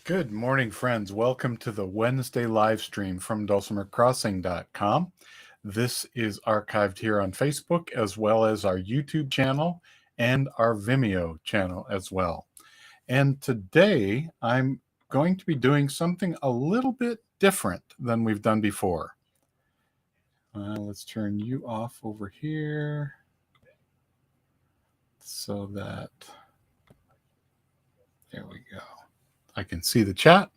Good morning, friends. Welcome to the Wednesday LiveStream from dulcimercrossing.com. This is archived here on Facebook, as well as our YouTube channel and our Vimeo channel as well. And today I'm going to be doing something a little bit different than we've done before. Let's turn you off over here so that, there we go. I can see the chat.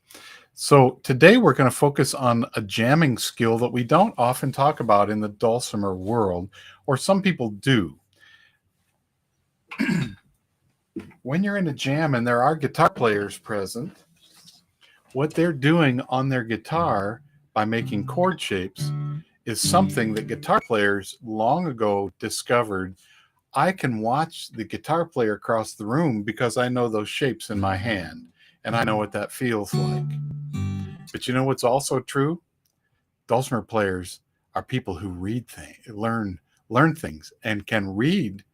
So today we're going to focus on a jamming skill that we don't often talk about in the dulcimer world, or some people do. When you're in a jam and there are guitar players present, what they're doing on their guitar by making chord shapes is something that guitar players long ago discovered. I can watch the guitar player across the room because I know those shapes in my hand and I know what that feels like. But you know what's also true? Dulcimer players are people who read things, learn things, and can read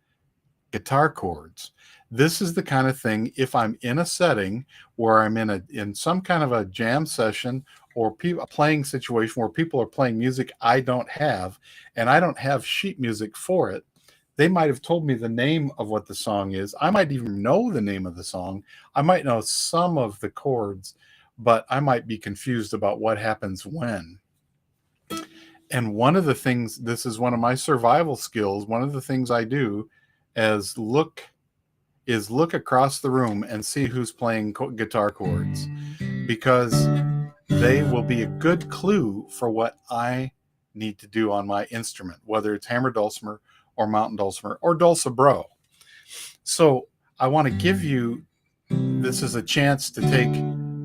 guitar chords. This is the kind of thing, if I'm in a setting where I'm in some kind of a jam session or a playing situation where people are playing music I don't have, and I don't have sheet music for it, they might have told me the name of what the song is. I might even know the name of the song. I might know some of the chords, but I might be confused about what happens when. And one of the things, this is one of my survival skills, one of the things I do is look across the room and see who's playing guitar chords, because they will be a good clue for what I need to do on my instrument, whether it's hammer dulcimer or mountain dulcimer or dulcibro. So I want to give you, this is a chance to take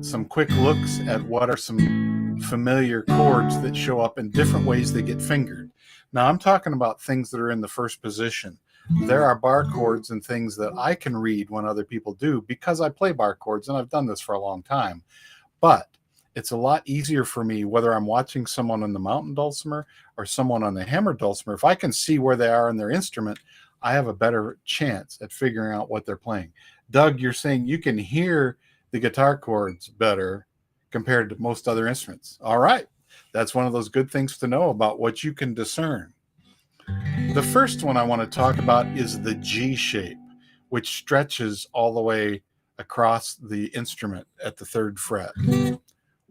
some quick looks at what are some familiar chords that show up in different ways they get fingered. Now I'm talking about things that are in the first position. There are bar chords and things that I can read when other people do because I play bar chords and I've done this for a long time. But it's a lot easier for me, whether I'm watching someone on the mountain dulcimer or someone on the hammer dulcimer. If I can see where they are in their instrument, I have a better chance at figuring out what they're playing. Doug, you're saying you can hear the guitar chords better compared to most other instruments. All right. That's one of those good things to know about what you can discern. The first one I want to talk about is the G shape, which stretches all the way across the instrument at the 3rd fret.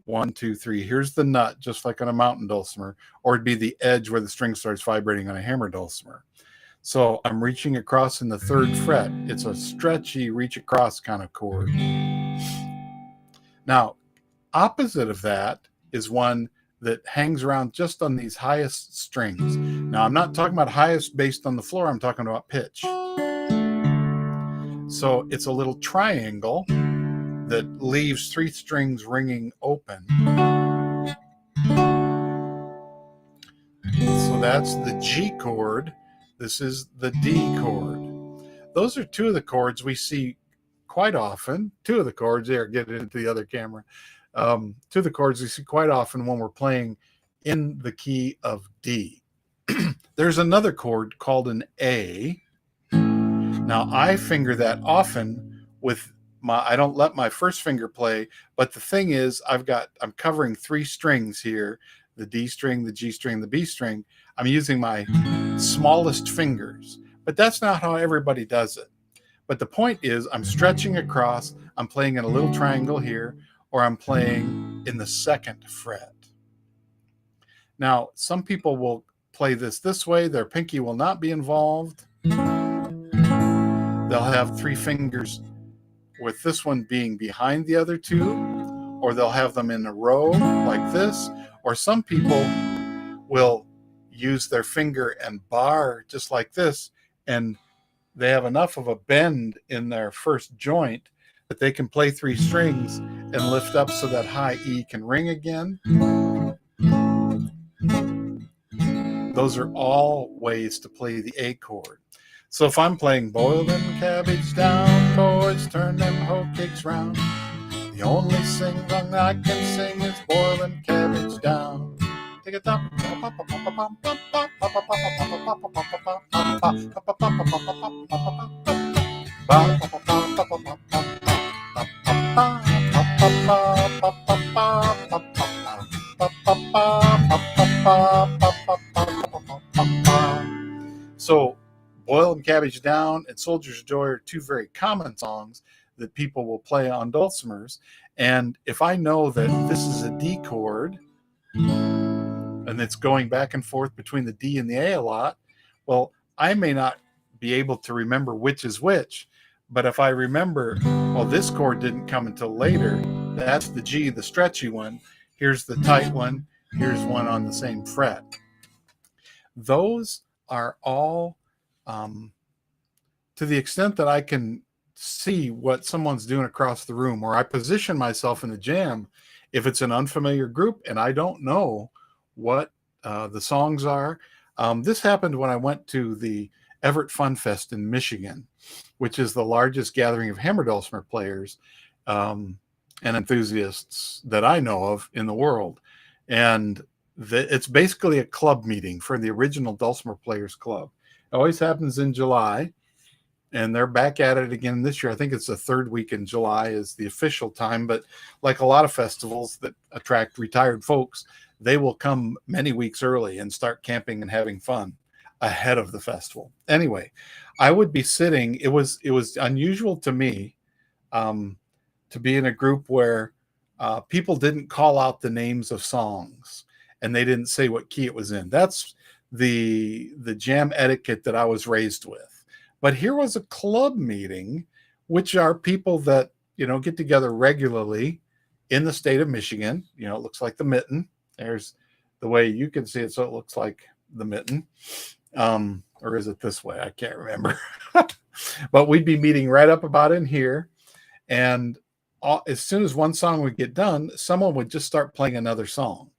1, 2, 3. Here's the nut, just like on a mountain dulcimer, or it'd be the edge where the string starts vibrating on a hammer dulcimer. So I'm reaching across in the 3rd fret. It's a stretchy reach across kind of chord. Now, opposite of that is one that hangs around just on these highest strings. Now, I'm not talking about highest based on the floor. I'm talking about pitch. So it's a little triangle that leaves 3 strings ringing open. So that's the G chord. This is the D chord. Those are 2 of the chords we see quite often. 2 of the chords there, get it into the other camera. 2 of the chords we see quite often when we're playing in the key of D. There's another chord called an A. Now I finger that often with I don't let my first finger play, but the thing is I'm covering 3 strings here, the D string, the G string, the B string. I'm using my smallest fingers, but that's not how everybody does it. But the point is I'm stretching across, I'm playing in a little triangle here, or I'm playing in the 2nd fret. Now, some people will play this way. Their pinky will not be involved. They'll have 3 fingers with this one being behind the other 2, or they'll have them in a row like this, or some people will use their finger and bar just like this, and they have enough of a bend in their first joint that they can play 3 strings and lift up so that high E can ring again. Those are all ways to play the A chord. So if I'm playing boil them cabbage down, boys turn them hoe cakes round, the only song I can sing is boil them cabbage down. Take it up. Cabbage Down and Soldier's Joy are two very common songs that people will play on dulcimers. And if I know that this is a D chord and it's going back and forth between the D and the A lot, well, I may not be able to remember which is which. But if I remember, well, this chord didn't come until later, that's the G, the stretchy one. Here's the tight one. Here's one on the same fret. Those are all, to the extent that I can see what someone's doing across the room, or I position myself in the jam, if it's an unfamiliar group and I don't know what the songs are. This happened when I went to the Everett Fun Fest in Michigan, which is the largest gathering of hammer dulcimer players and enthusiasts that I know of in the world. And it's basically a club meeting for the original Dulcimer Players Club. It always happens in July, and they're back at it again this year. I think it's the third week in July is the official time, but like a lot of festivals that attract retired folks, they will come many weeks early and start camping and having fun ahead of the festival. Anyway, I would be sitting, it was unusual to me to be in a group where people didn't call out the names of songs and they didn't say what key it was in. That's the jam etiquette that I was raised with. But here was a club meeting, which are people that, get together regularly in the state of Michigan. It looks like the mitten. There's the way you can see it. So it looks like the mitten. Or is it this way? I can't remember. But we'd be meeting right up about in here. And as soon as one song would get done, someone would just start playing another song.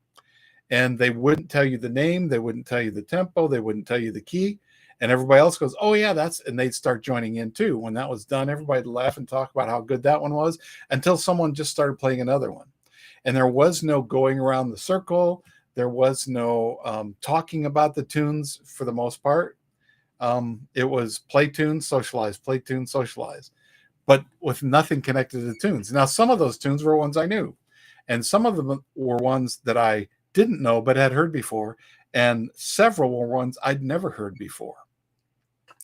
And they wouldn't tell you the name. They wouldn't tell you the tempo. They wouldn't tell you the key. And everybody else goes, oh, yeah, and they'd start joining in too. When that was done, everybody'd laugh and talk about how good that one was until someone just started playing another one. And there was no going around the circle. There was no talking about the tunes for the most part. It was play tunes, socialize, play tunes, socialize, but with nothing connected to the tunes. Now, some of those tunes were ones I knew, and some of them were ones that I didn't know but had heard before, and several were ones I'd never heard before.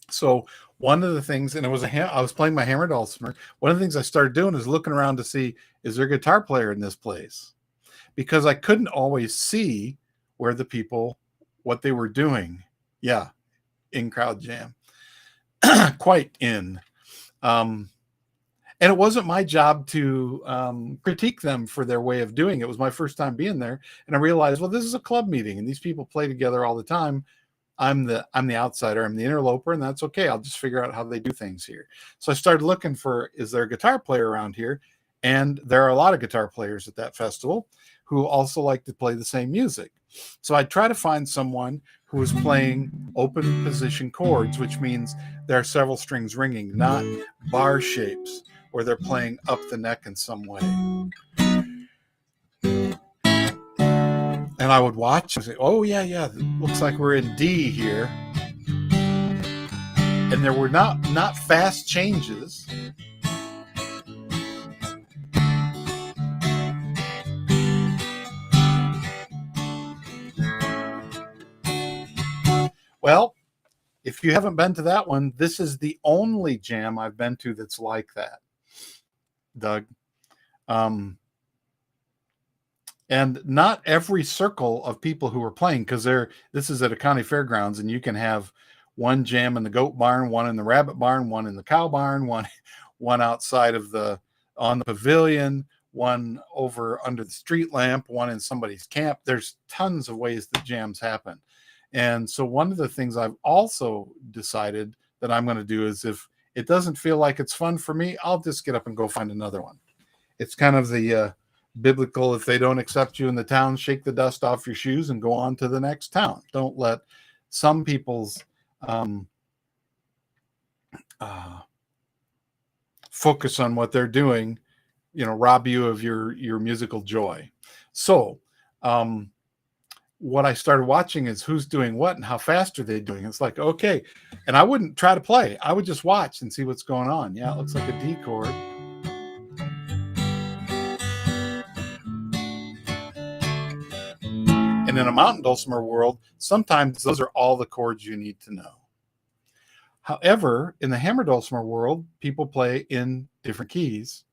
So one of the things, and I was playing my hammer dulcimer. One of the things I started doing is looking around to see, is there a guitar player in this place? Because I couldn't always see where the people, what they were doing. Yeah, in crowd jam. Quite in. And it wasn't my job to critique them for their way of doing it. It was my first time being there. And I realized, well, this is a club meeting and these people play together all the time. I'm the outsider. I'm the interloper, and that's okay. I'll just figure out how they do things here. So I started looking for, is there a guitar player around here? And there are a lot of guitar players at that festival who also like to play the same music. So I try to find someone who is playing open position chords, which means there are several strings ringing, not bar shapes where they're playing up the neck in some way. And I would watch and say, oh, yeah, it looks like we're in D here. And there were not fast changes. Well, if you haven't been to that one, this is the only jam I've been to that's like that, Doug. And not every circle of people who are playing, because this is at a county fairgrounds, and you can have one jam in the goat barn, one in the rabbit barn, one in the cow barn, one outside on the pavilion, one over under the street lamp, one in somebody's camp. There's tons of ways that jams happen. And so one of the things I've also decided that I'm going to do is, if it doesn't feel like it's fun for me, I'll just get up and go find another one. It's kind of the biblical, if they don't accept you in the town, shake the dust off your shoes and go on to the next town. Don't let some people's focus on what they're doing, rob you of your musical joy. So what I started watching is who's doing what and how fast are they doing. It's like, okay. And I wouldn't try to play. I would just watch and see what's going on. Yeah, it looks like a D chord. And in a mountain dulcimer world, sometimes those are all the chords you need to know. However, in the hammer dulcimer world, people play in different keys,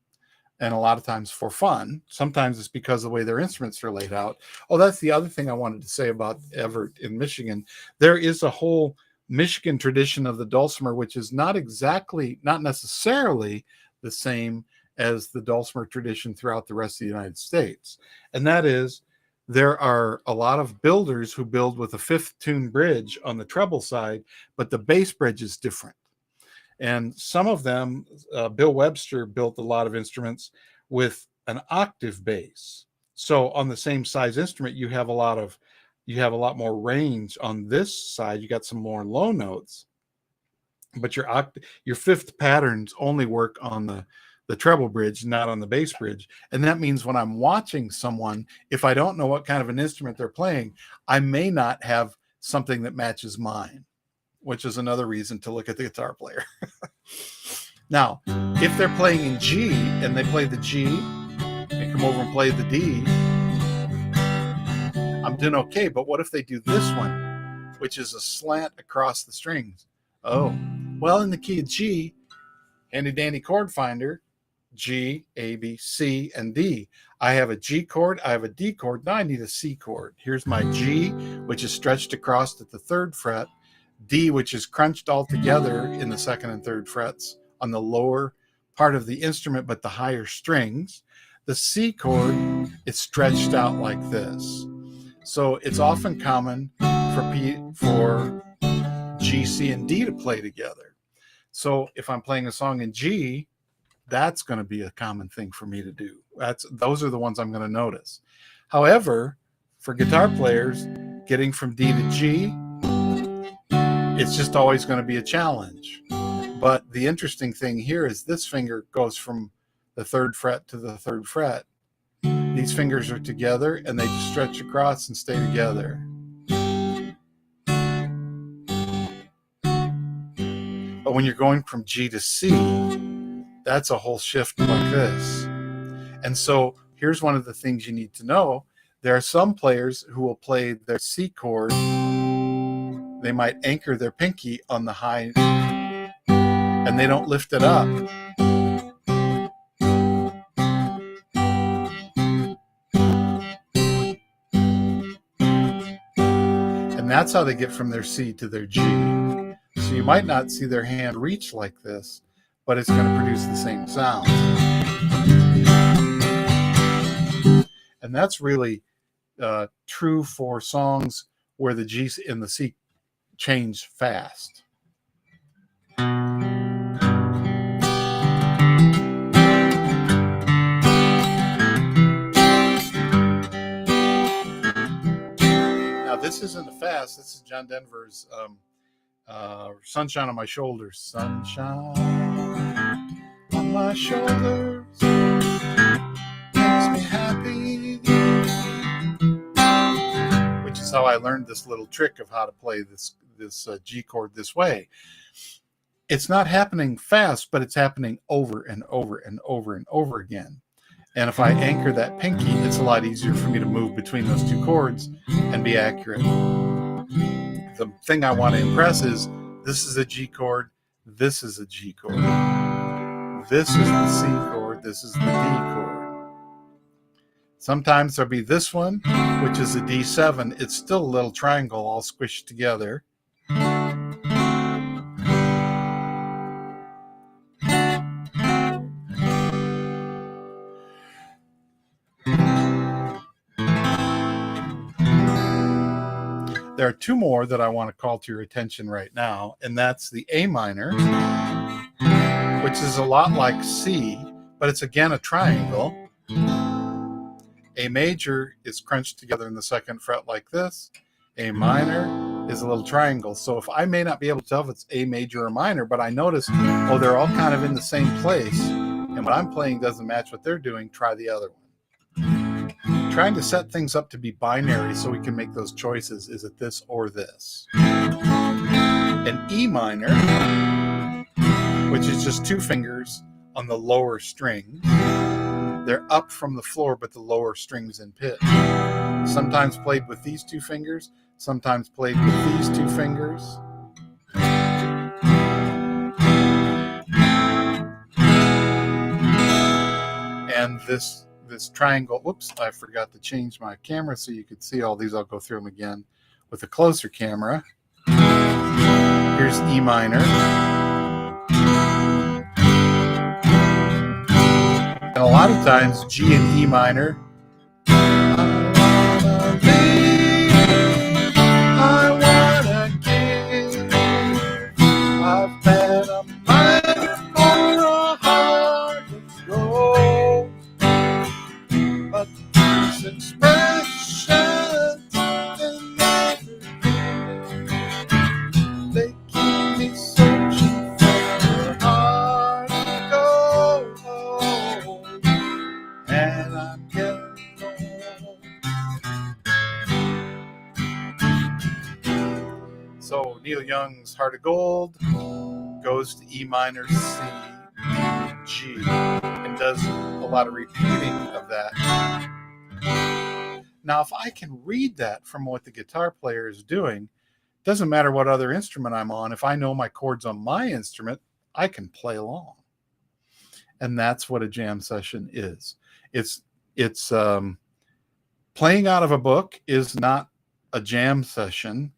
and a lot of times for fun. Sometimes it's because of the way their instruments are laid out. Oh, that's the other thing I wanted to say about Everett in Michigan. There is a whole Michigan tradition of the dulcimer, which is not necessarily the same as the dulcimer tradition throughout the rest of the United States. And that is, there are a lot of builders who build with a fifth tune bridge on the treble side, but the bass bridge is different. And some of them, Bill Webster built a lot of instruments with an octave bass. So on the same size instrument, you have a lot more range on this side. You got some more low notes, but your fifth patterns only work on the treble bridge, not on the bass bridge. And that means when I'm watching someone, if I don't know what kind of an instrument they're playing, I may not have something that matches mine, which is another reason to look at the guitar player. Now, if they're playing in G and they play the G and come over and play the D, I'm doing okay. But what if they do this one, which is a slant across the strings? Oh, well, in the key of G, handy dandy chord finder, G, A, B, C, and D. I have a G chord, I have a D chord, now I need a C chord. Here's my G, which is stretched across at the 3rd fret, D, which is crunched all together in the 2nd and 3rd frets on the lower part of the instrument, but the higher strings. The C chord is stretched out like this. So it's often common for G, C, and D to play together. So if I'm playing a song in G, that's going to be a common thing for me to do. Those are the ones I'm going to notice. However, for guitar players, getting from D to G, it's just always going to be a challenge. But the interesting thing here is this finger goes from the 3rd fret to the 3rd fret. These fingers are together and they just stretch across and stay together. But when you're going from G to C, that's a whole shift like this. And so here's one of the things you need to know. There are some players who will play their C chord. They might anchor their pinky on the high and they don't lift it up. And that's how they get from their C to their G. So you might not see their hand reach like this, but it's going to produce the same sound. And that's really true for songs where the G and the C change fast. Now this isn't a fast, this is John Denver's Sunshine on My Shoulders. Sunshine on my shoulders makes me happy. Which is how I learned this little trick of how to play this G chord this way. It's not happening fast, but it's happening over and over and over and over again. And if I anchor that pinky, it's a lot easier for me to move between those two chords and be accurate. The thing I want to impress is this is a G chord, this is a G chord, this is the C chord, this is the D chord. Sometimes there'll be this one, which is a D7. It's still a little triangle all squished together. There are two more that I want to call to your attention right now, and that's the A minor, which is a lot like C, but it's again a triangle. A major is crunched together in the 2nd fret like this. A minor is a little triangle. So if I may not be able to tell if it's A major or minor, but I notice, oh, they're all kind of in the same place, and what I'm playing doesn't match what they're doing, try the other one. Trying to set things up to be binary so we can make those choices. Is it this or this? An E minor, which is just 2 fingers on the lower string. They're up from the floor, but the lower string's in pitch. Sometimes played with these 2 fingers, sometimes played with these 2 fingers. And this triangle, whoops, I forgot to change my camera so you could see all these. I'll go through them again with a closer camera. Here's E minor. And a lot of times G and E minor. I wanna give. I've been a miner for a heart of gold, but these expressions they keep me searching for a heart of gold, and I'm getting old. So Neil Young's Heart of Gold goes to E minor, C, G, and does a lot of repeating of that. Now, if I can read that from what the guitar player is doing, doesn't matter what other instrument I'm on. If I know my chords on my instrument, I can play along. And that's what a jam session is. It's playing out of a book is not a jam session,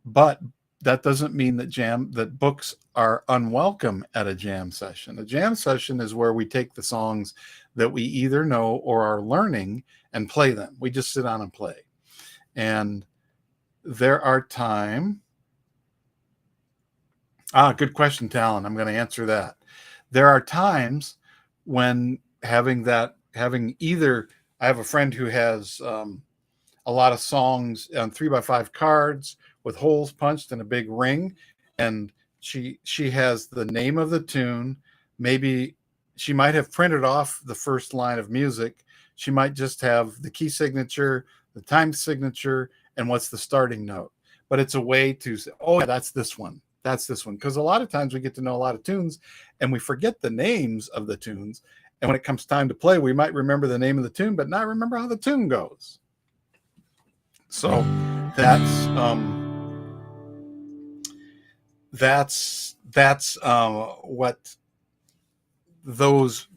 but that doesn't mean that books are unwelcome at a jam session. A jam session is where we take the songs that we either know or are learning and play them. We just sit down and play. And there are good question, Talon. I'm going to answer that. There are times when I have a friend who has a lot of songs on 3x5 cards with holes punched in a big ring, and she has the name of the tune. Maybe she might have printed off the first line of music. She might just have the key signature, the time signature, and what's the starting note. But it's a way to say, oh, yeah, that's this one. That's this one. Because a lot of times we get to know a lot of tunes and we forget the names of the tunes. And when it comes time to play, we might remember the name of the tune, but not remember how the tune goes. So that's what those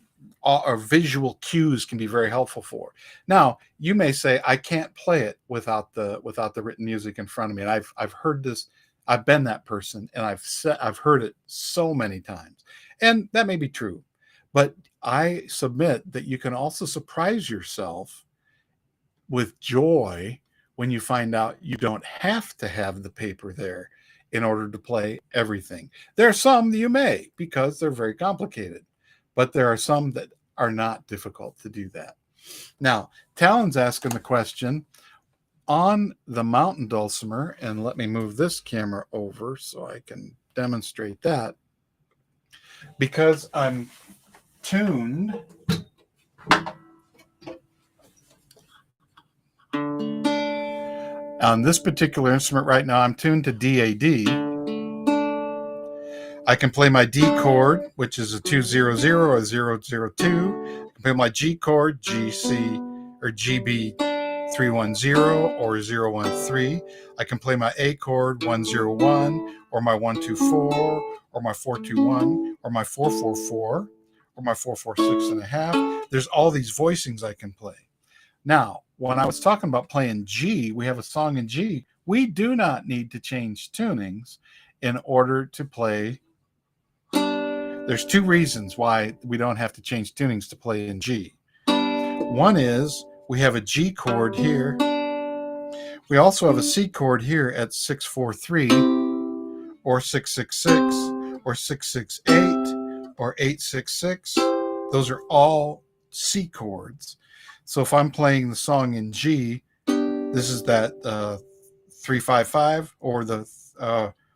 are. Visual cues can be very helpful for. Now, you may say, I can't play it without the written music in front of me. And I've heard this. I've been that person, and I've heard it so many times, and that may be true. But I submit that you can also surprise yourself with joy when you find out you don't have to have the paper there in order to play everything. There are some that you may, because they're very complicated, but there are some that are not difficult to do that. Now, Talon's asking the question on the mountain dulcimer, and let me move this camera over so I can demonstrate that, because I'm tuned on this particular instrument right now. I'm tuned to DAD. I can play my D chord, which is a 200 or a 002. I can play my G chord, GC or GB 310 or 013. I can play my A chord, 101, or my 124, or my 421, or my 444, or my 446.5. There's all these voicings I can play. Now, when I was talking about playing G, we have a song in G. We do not need to change tunings in order to play. There's two reasons why we don't have to change tunings to play in G. One is we have a G chord here. We also have a C chord here at 643 or 666 or 668 or 866. Those are all C chords. So if I'm playing the song in G, this is that 355 or the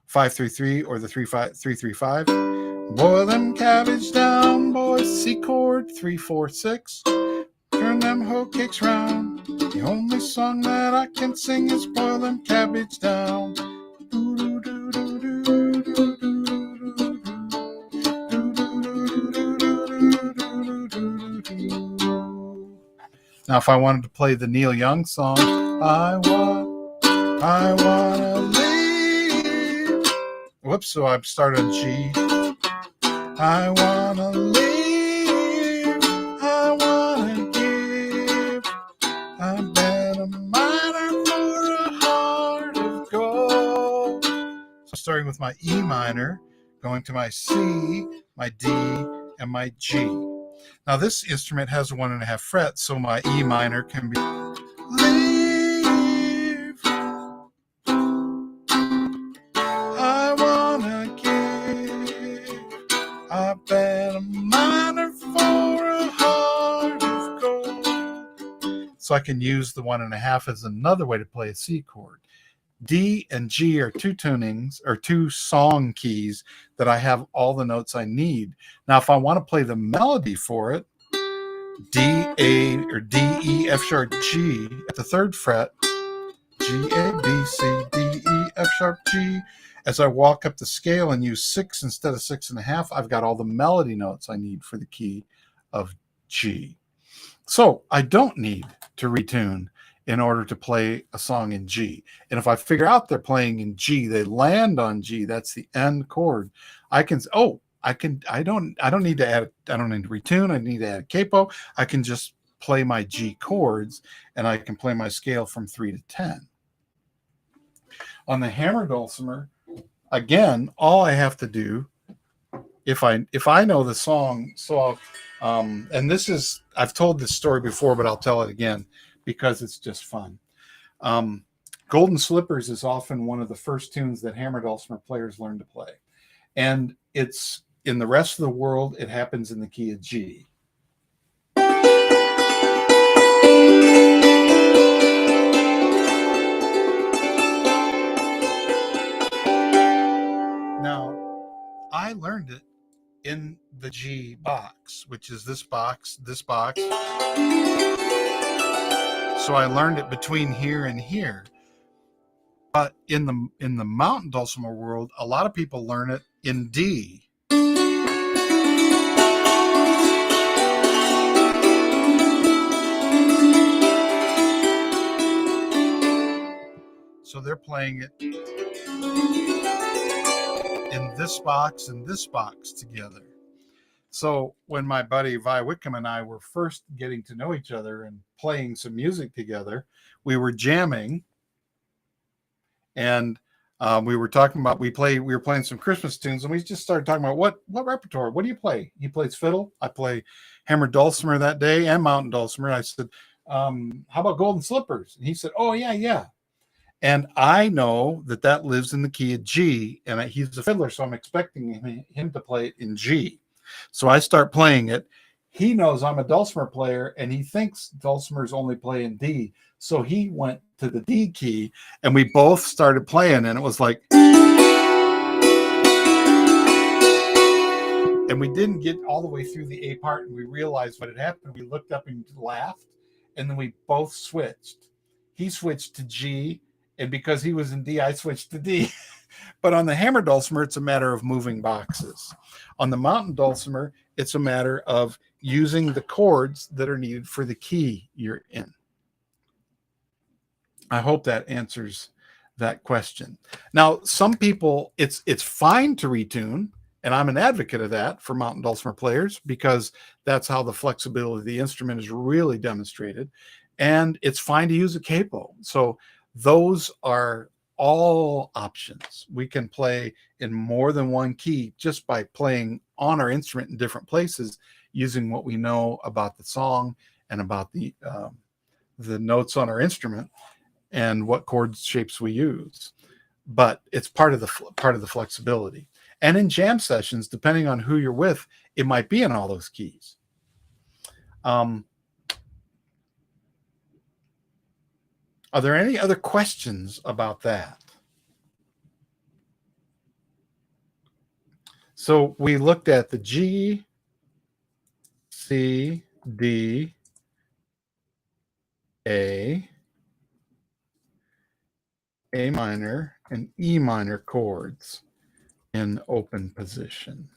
533 or the 335. Boil them cabbage down, boys, C chord 346. Turn them hoe cakes round. The only song that I can sing is boil them cabbage down. Now, if I wanted to play the Neil Young song, I wanna leave. Whoops, so I've started on G. I wanna leave with my E minor, going to my C, my D, and my G. Now this instrument has a 1.5 frets, so my E minor can be leave. I wanna give. I bet a minor for a heart of gold. So I can use the 1.5 as another way to play a C chord. D and G are two tunings or two song keys that I have all the notes I need. Now, if I want to play the melody for it, D, A, or D, E, F sharp, G at the 3rd fret, G, A, B, C, D, E, F sharp, G. As I walk up the scale and use 6 instead of 6.5, I've got all the melody notes I need for the key of G. So I don't need to retune in order to play a song in G. And if I figure out they're playing in G, they land on G, that's the end chord. I can, I don't need to add, I don't need to retune. I need to add a capo. I can just play my G chords and I can play my scale from 3 to 10. On the hammer dulcimer, again, all I have to do, if I know the song, so and this is, I've told this story before, but I'll tell it again because it's just fun. Golden Slippers is often one of the first tunes that hammer dulcimer players learn to play, and it's in the rest of the world it happens in the key of G. Now, I learned it in the G box, which is this box, this box. So I learned it between here and here. But in the mountain dulcimer world, a lot of people learn it in D. So they're playing it in this box and this box together. So when my buddy Vi Wickham and I were first getting to know each other and playing some music together, we were jamming, and we were talking about we were playing some Christmas tunes, and we just started talking about what repertoire. What do you play? He plays fiddle. I play hammer dulcimer that day and mountain dulcimer. I said, how about Golden Slippers? And he said, oh yeah. And I know that lives in the key of G, and he's a fiddler, so I'm expecting him to play it in G. So I start playing it. He knows I'm a dulcimer player, and he thinks dulcimers only play in D. So he went to the D key, and we both started playing, and it was like, and we didn't get all the way through the A part, and we realized what had happened. We looked up and laughed, and then we both switched. He switched to G, and because he was in D, I switched to D. But on the hammer dulcimer, it's a matter of moving boxes. On the mountain dulcimer, it's a matter of using the chords that are needed for the key you're in. I hope that answers that question. Now, some people, it's fine to retune, and I'm an advocate of that for mountain dulcimer players because that's how the flexibility of the instrument is really demonstrated. And it's fine to use a capo. So those are all options. We can play in more than one key just by playing on our instrument in different places using what we know about the song and about the notes on our instrument and what chord shapes we use. But it's part of the flexibility. And in jam sessions, depending on who you're with, it might be in all those keys. Are there any other questions about that? So we looked at the G, C, D, A minor, and E minor chords in open position.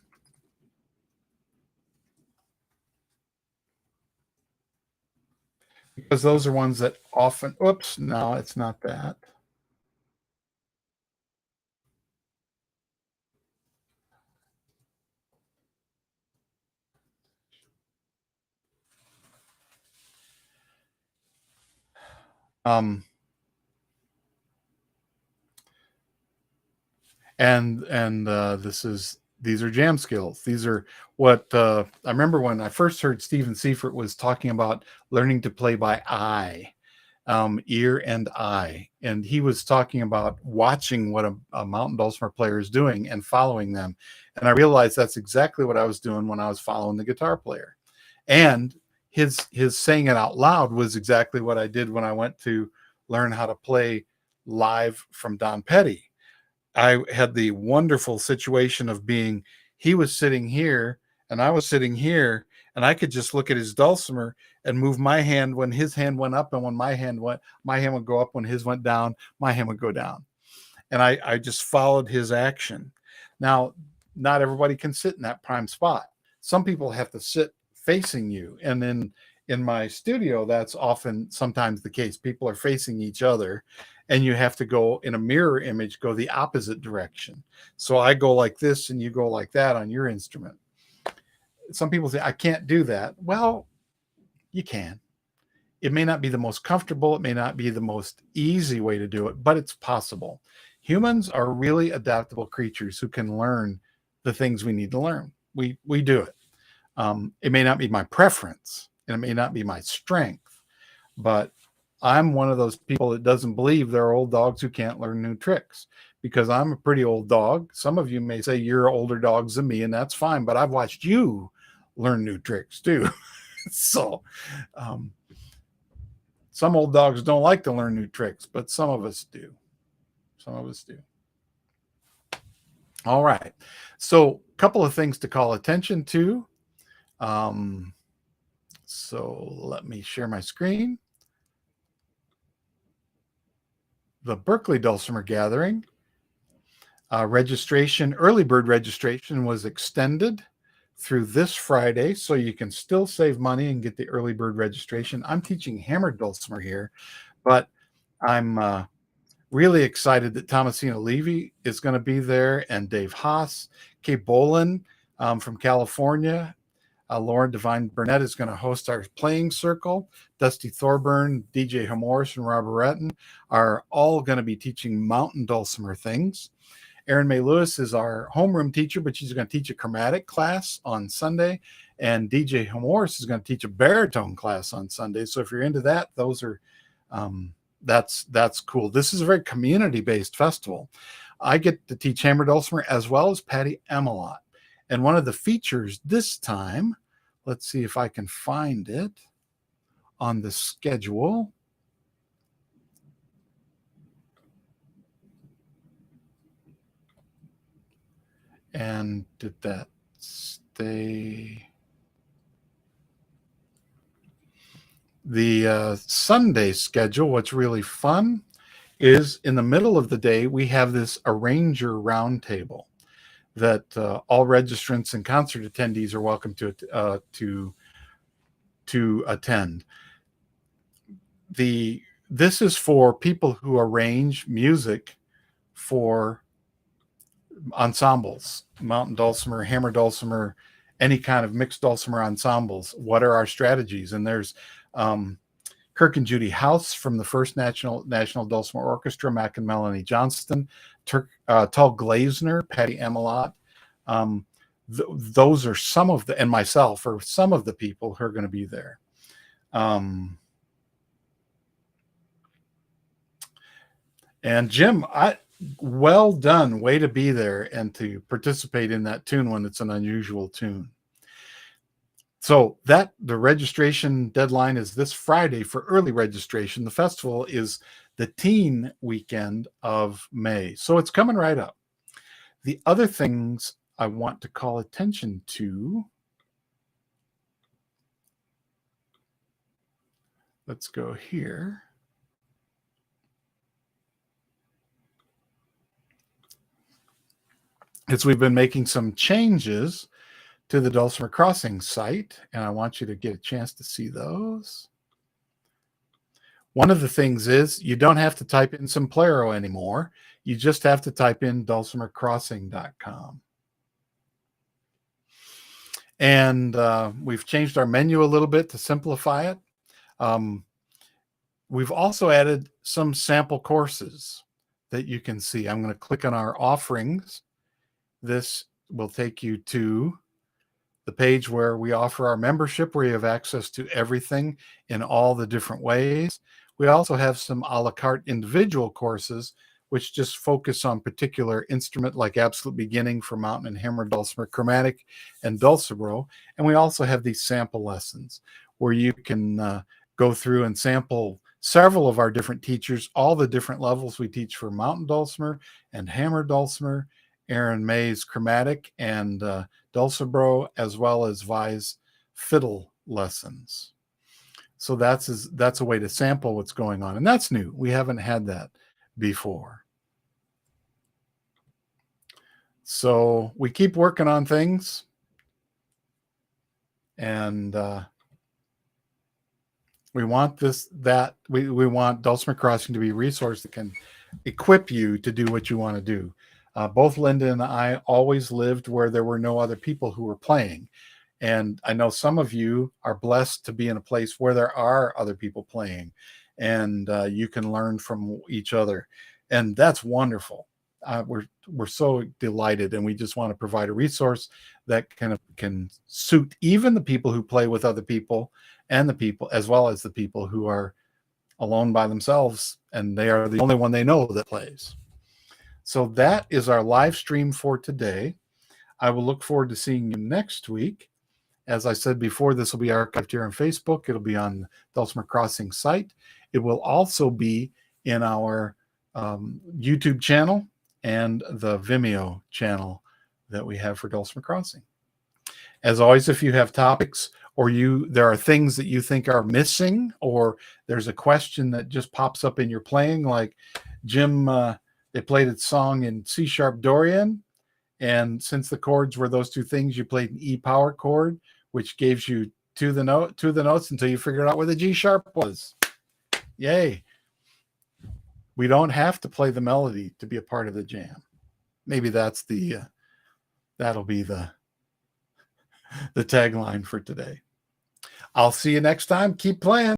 Because those are ones that often, oops, no, it's not that. and these are jam skills. These are what I remember when I first heard Stephen Seifert was talking about learning to play by eye, ear and eye, and he was talking about watching what a mountain dulcimer player is doing and following them. And I realized that's exactly what I was doing when I was following the guitar player. And his saying it out loud was exactly what I did when I went to learn how to play live from Don Petty. I had the wonderful situation of being, he was sitting here and I was sitting here, and I could just look at his dulcimer and move my hand when his hand went up, and when my hand would go up. When his went down, my hand would go down. And I just followed his action. Now, not everybody can sit in that prime spot. Some people have to sit facing you. And in my studio, that's often sometimes the case. People are facing each other, and you have to go in a mirror image, go the opposite direction. So I go like this and you go like that on your instrument. Some people say, I can't do that. Well, you can. It may not be the most comfortable, it may not be the most easy way to do it, but it's possible. Humans are really adaptable creatures who can learn the things we need to learn. We do it. It may not be my preference, and it may not be my strength, but I'm one of those people that doesn't believe there are old dogs who can't learn new tricks, because I'm a pretty old dog. Some of you may say you're older dogs than me, and that's fine, but I've watched you learn new tricks too. So, some old dogs don't like to learn new tricks, but some of us do. Some of us do. All right. So, a couple of things to call attention to. So, let me share my screen. The Berkeley Dulcimer Gathering registration, early bird registration was extended through this Friday, so you can still save money and get the early bird registration. I'm teaching hammered dulcimer here, but I'm really excited that Thomasina Levy is going to be there, and Dave Haas, Kay Bolin from California. Lauren Devine Burnett is going to host our playing circle. Dusty Thorburn, DJ Hamoris, and Robert Retton are all going to be teaching mountain dulcimer things. Erin May Lewis is our homeroom teacher, but she's going to teach a chromatic class on Sunday. And DJ Hamoris is going to teach a baritone class on Sunday. So if you're into that, those are that's cool. This is a very community-based festival. I get to teach hammer dulcimer as well as Patty Emelot. And one of the features this time, let's see if I can find it on the schedule. And did that stay? The Sunday schedule, what's really fun is in the middle of the day, we have this arranger roundtable that all registrants and concert attendees are welcome to attend. This is for people who arrange music for ensembles, mountain dulcimer, hammer dulcimer, any kind of mixed dulcimer ensembles. What are our strategies? And there's Kirk and Judy House from the First National Dulcimer Orchestra, Mac and Melanie Johnston, Tal Glazner, Patty Emelot. Those are some of the, and myself are some of the people who are going to be there. And Jim, well done. Way to be there and to participate in that tune when it's an unusual tune. So the registration deadline is this Friday for early registration. The festival is the teen weekend of May. So it's coming right up. The other things I want to call attention to, let's go here. Is we've been making some changes to the Dulcimer Crossing site, and I want you to get a chance to see those. One of the things is you don't have to type in Simplero anymore. You just have to type in dulcimercrossing.com. And we've changed our menu a little bit to simplify it. We've also added some sample courses that you can see. I'm going to click on our offerings. This will take you to the page where we offer our membership, where you have access to everything in all the different ways. We also have some a la carte individual courses, which just focus on particular instrument, like Absolute Beginning for mountain and hammer, dulcimer, chromatic, and dulcibro. And we also have these sample lessons where you can go through and sample several of our different teachers, all the different levels we teach for mountain dulcimer and hammer dulcimer, Aaron May's chromatic and dulcibro, as well as Vi's fiddle lessons. So that's a way to sample what's going on. And that's new. We haven't had that before. So we keep working on things. And we want we want Dulcimer Crossing to be a resource that can equip you to do what you want to do. Both Linda and I always lived where there were no other people who were playing. And I know some of you are blessed to be in a place where there are other people playing, and you can learn from each other. And that's wonderful. We're so delighted, and we just want to provide a resource that can suit even the people who play with other people, and the people, as well as the people who are alone by themselves, and they are the only one they know that plays. So that is our live stream for today. I will look forward to seeing you next week. As I said before, this will be archived here on Facebook. It'll be on the Dulcimer Crossing site. It will also be in our YouTube channel and the Vimeo channel that we have for Dulcimer Crossing. As always, if you have topics, or there are things that you think are missing, or there's a question that just pops up in your playing, like Jim, they played a song in C sharp Dorian, and since the chords were those two things, you played an E power chord, which gives you to the notes until you figured out where the G sharp was. Yay. We don't have to play the melody to be a part of the jam. Maybe that's that'll be the tagline for today. I'll see you next time. Keep playing.